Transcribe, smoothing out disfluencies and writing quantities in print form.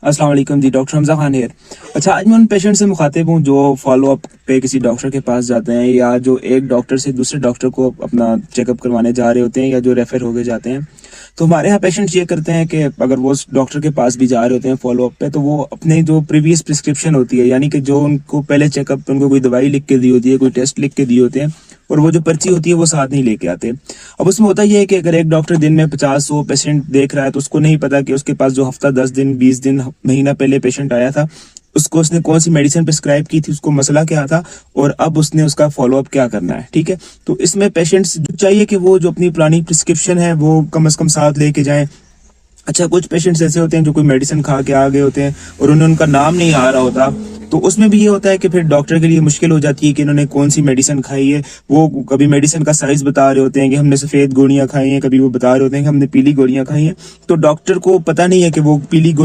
अस्सलाम वालेकुम जी, डॉक्टर हमजा खान है। अच्छा, आज मैं उन पेशेंट से मुखातिब हूँ जो फॉलो अप पे किसी डॉक्टर के पास जाते हैं या जो एक डॉक्टर से दूसरे डॉक्टर को अपना चेकअप करवाने जा रहे होते हैं या जो रेफर होके जाते हैं। तो हमारे यहाँ पेशेंट्स ये करते हैं कि अगर वो उस डॉक्टर के पास भी जा रहे होते हैं फॉलो अप पे, तो वो अपने जो प्रीवियस प्रिस्क्रिप्शन होती है, यानी कि जो उनको पहले चेकअप पे उनको कोई दवाई लिख के दी होती है, कोई टेस्ट लिख के दिए होते हैं, और वो जो पर्ची होती है वो साथ नहीं लेके आते। अब उसमें होता यह है कि अगर एक डॉक्टर दिन में 50-100 पेशेंट देख रहा है, तो उसको नहीं पता कि उसके पास जो हफ्ता 10 दिन 20 दिन महीना पहले पेशेंट आया था, उसको उसने कौन सी मेडिसिन प्रिस्क्राइब की थी, उसको मसला क्या था, और अब उसने उसका फॉलो अप क्या करना है। ठीक है, तो इसमें पेशेंट्स चाहिए कि वो जो अपनी पुरानी प्रिस्क्रिप्शन है वो कम से कम साथ लेके जाएं। अच्छा, कुछ पेशेंट्स ऐसे होते हैं जो कोई मेडिसिन खा के आ गए होते हैं और उन्हें उनका नाम नहीं आ रहा होता, तो उसमें भी ये होता है कि फिर डॉक्टर के लिए मुश्किल हो जाती है कि इन्होंने कौन सी मेडिसिन खाई है। वो कभी मेडिसिन का साइज बता रहे होते हैं कि हमने सफेद गोलियां खाई हैं, कभी वो बता रहे होते हैं कि हमने पीली गोलियां खाई हैं, तो डॉक्टर को पता नहीं है कि वो पीली गोली